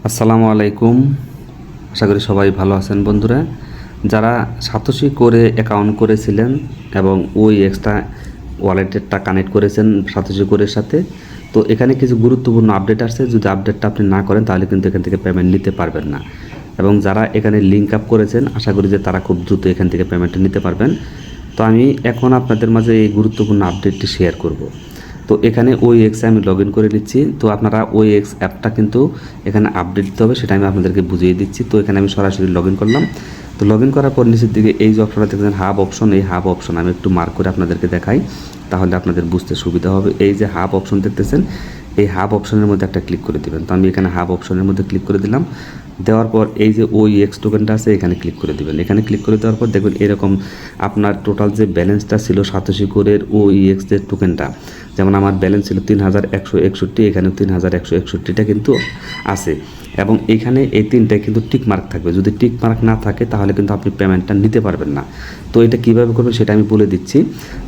আসসালামু আলাইকুম। আশা করি সবাই ভালো আছেন বন্ধুরা। যারা সাতোশি করে অ্যাকাউন্ট করেছিলেন এবং ওই এক্সট্রা ওয়ালেটেরটা কানেক্ট করেছেন সাতোশি কোরের সাথে, তো এখানে কিছু গুরুত্বপূর্ণ আপডেট আসছে। যদি আপডেটটা আপনি না করেন তাহলে কিন্তু এখান থেকে পেমেন্ট নিতে পারবেন না। এবং যারা এখানে লিঙ্ক আপ করেছেন আশা করি যে তারা খুব দ্রুত এখান থেকে পেমেন্টটা নিতে পারবেন। তো আমি এখন আপনাদের মাঝে এই গুরুত্বপূর্ণ আপডেটটি শেয়ার করব। তো এখানে ওই এক্সে আমি লগ ইন করে নিচ্ছি। তো আপনারা ওই এক্স অ্যাপটা কিন্তু এখানে আপডেট দিতে হবে, সেটা আমি আপনাদেরকে বুঝিয়ে দিচ্ছি। তো এখানে আমি সরাসরি লগ ইন করলাম। তো লগ ইন করার পর নিচের দিকে এই যে অপশনটা দেখছেন হাব অপশন, এই হাব অপশন আমি একটু মার্ক করে আপনাদেরকে দেখাই, তাহলে আপনাদের বুঝতে সুবিধা হবে। এই যে হাব অপশন দেখতেছেন, এই হাব অপশনের মধ্যে একটা ক্লিক করে দেবেন। তো আমি এখানে হাব অপশনের মধ্যে ক্লিক করে দিলাম। দেওয়ার পর এই যে ওই এক্স টোকেনটা আছে এখানে ক্লিক করে দেবেন। এখানে ক্লিক করে দেওয়ার পর দেখবেন এরকম আপনার টোটাল যে ব্যালেন্সটা ছিল সাতোশি কোরের ওই এক্সের টোকেনটা, যেমন আমার ব্যালেন্স ছিল 3161, এখানেও 3161টা কিন্তু আছে। এবং এইখানে এই তিনটায় কিন্তু টিক মার্ক থাকবে। যদি টিক মার্ক না থাকে তাহলে কিন্তু আপনি পেমেন্টটা নিতে পারবেন না। তো এটা কীভাবে করবেন সেটা আমি বলে দিচ্ছি।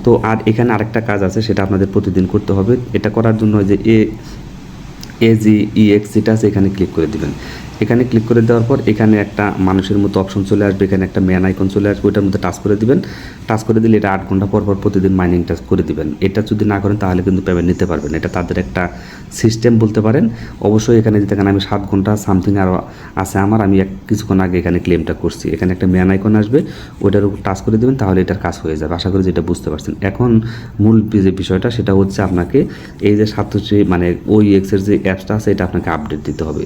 তো আর এখানে আরেকটা কাজ আছে, সেটা আপনাদের প্রতিদিন করতে হবে। এটা করার জন্য যে AGEX যেটা আছে এখানে ক্লিক করে দিবেন। এখানে ক্লিক করে দেওয়ার পর এখানে একটা মানুষের মতো অপশন চলে আসবে, এখানে একটা ম্যান আইকন চলে আসবে, ওইটার মধ্যে টাচ করে দিবেন। টাচ করে দিলে এটা 8 ঘন্টা পর পর প্রতিদিন মাইনিং টাচ করে দিবেন। এটা যদি না করেন তাহলে কিন্তু পেমেন্ট নিতে পারবেন। এটা তাদের একটা সিস্টেম বলতে পারেন। অবশ্যই এখানে যদি দেখেন আমি 7 ঘন্টা সামথিং আরও আছে আমার, আমি কিছুক্ষণ আগে এখানে ক্লেমটা করছি। এখানে একটা ম্যান আইকন আসবে, ওইটার উপর টাচ করে দেবেন, তাহলে এটার কাজ হয়ে যাবে। আশা করি যেটা বুঝতে পারছেন। এখন মূল যে বিষয়টা সেটা হচ্ছে আপনাকে এই যে সাতোশি মানে ওই এক্সের যে অ্যাপসটা আছে এটা আপনাকে আপডেট দিতে হবে।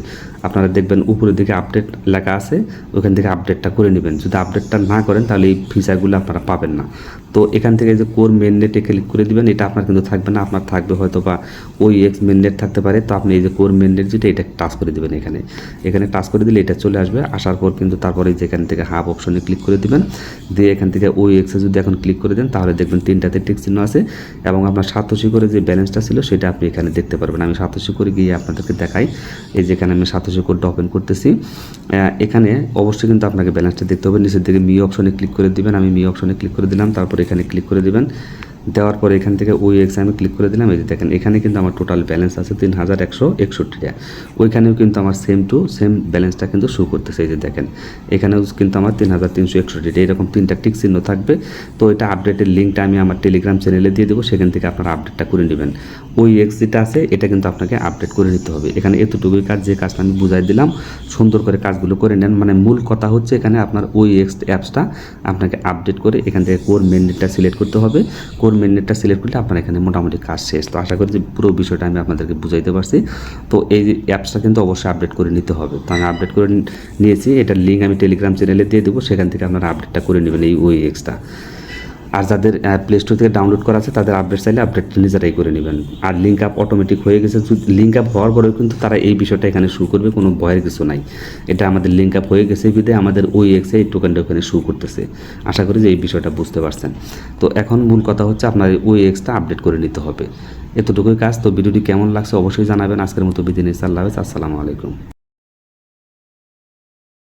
আপনারা দেখবেন উপরের দিকে আপডেট লেখা আছে, ওখান থেকে আপডেটটা করে নেবেন। যদি আপডেটটা না করেন তাহলে এই ফিচারগুলো আপনারা পাবেন না। তো এখান থেকে যে কোর মেন নেটে ক্লিক করে দিবেন, এটা আপনার কিন্তু থাকবে না, আপনার থাকবে হয়তো বা ওই এক্স মেন নেট থাকতে পারে। তো আপনি এই যে কোর মেন নেট যেটা এটা টাচ করে দেবেন। এখানে টাচ করে দিলে এটা চলে আসবে। আসার পর কিন্তু তারপরে যে এখান থেকে হাব অপশনে ক্লিক করে দিবেন, দিয়ে এখান থেকে ওই এক্সে যদি এখন ক্লিক করে দেন তাহলে দেখবেন তিনটাতে টিক চিহ্ন আছে এবং আপনার সাতোশি করে যে ব্যালেন্সটা ছিল সেটা আপনি এখানে দেখতে পারবেন। আমি সাতোশি করে গিয়ে আপনাদেরকে দেখাই। এই যে এখানে আমি সাতোশি কোডটা ওপেন করতেছি। এখানে অবশ্যই কিন্তু আপনাকে ব্যালেন্সটা দেখতে হবে। নিচের দিকে মি অপশনে ক্লিক করে দিবেন। আমি মি অপশনে ক্লিক করে দিলাম, তারপর এখানে ক্লিক করে দিবেন। দেওয়ার পরে এখান থেকে ওই এক্স আমি ক্লিক করে দিলাম। এই যে দেখেন এখানে কিন্তু আমার টোটাল ব্যালেন্স আছে 3161 টাকা। ওইখানেও কিন্তু আমার সেম ব্যালেন্সটা কিন্তু শো করতেছে। এই যে দেখেন এখানেও কিন্তু আমার 3361 টাকা, এরকম তিনটা টিক চিহ্ন থাকবে। তো এটা আপডেটের লিঙ্কটা আমি আমার টেলিগ্রাম চ্যানেলে দিয়ে দেবো, সেখান থেকে আপনারা আপডেটটা করে নেবেন। ওই এক্স যেটা আছে এটা কিন্তু আপনাকে আপডেট করে নিতে হবে। এখানে এতটুকুই কাজ, যে কাজটা আমি বুঝাই দিলাম সুন্দর করে কাজগুলো করে নেন। মানে মূল কথা হচ্ছে এখানে আপনার ওই এক্স অ্যাপসটা আপনাকে আপডেট করে এখান থেকে কোর মেন নেটটা সিলেক্ট করতে হবে। কোর মেন নেটটা সিলেক্ট করলে আপনার এখানে মোটামুটি কাজ শেষ। তো আশা করি যে পুরো বিষয়টা আমি আপনাদেরকে বুঝাইতে পারছি। তো এই অ্যাপসটা কিন্তু অবশ্যই আপডেট করে নিতে হবে। তো আমি আপডেট করে নিয়েছি, এটার লিঙ্ক আমি টেলিগ্রাম চ্যানেলে দিয়ে দেবো, সেখান থেকে আপনারা আপডেটটা করে নেবেন এই ওই এক্সটা। আর যাদের প্লে স্টোর থেকে ডাউনলোড করা আছে তাদের আপডেট চাইলে আপডেটটা নিজেরাই করে নেবেন। আর লিঙ্ক আপ অটোমেটিক হয়ে গেছে। লিঙ্ক আপ হওয়ার পরেও কিন্তু তারা এই বিষয়টা এখানে শো করবে, কোনো ভয়ের কিছু নাই। এটা আমাদের লিঙ্ক আপ হয়ে গেছে বিধায় আমাদের ওই এক্সে এই টোকেনটা ওখানে শো করতেছে। আশা করি যে এই বিষয়টা বুঝতে পারছেন। তো এখন মূল কথা হচ্ছে আপনার ওই এক্সটা আপডেট করে নিতে হবে। এতটুকুই কাজ। তো ভিডিওটি কেমন লাগছে অবশ্যই জানাবেন। আজকের মতো বিদায় নিচ্ছি। আল্লাহ হাফেজ। আসসালামু আলাইকুম।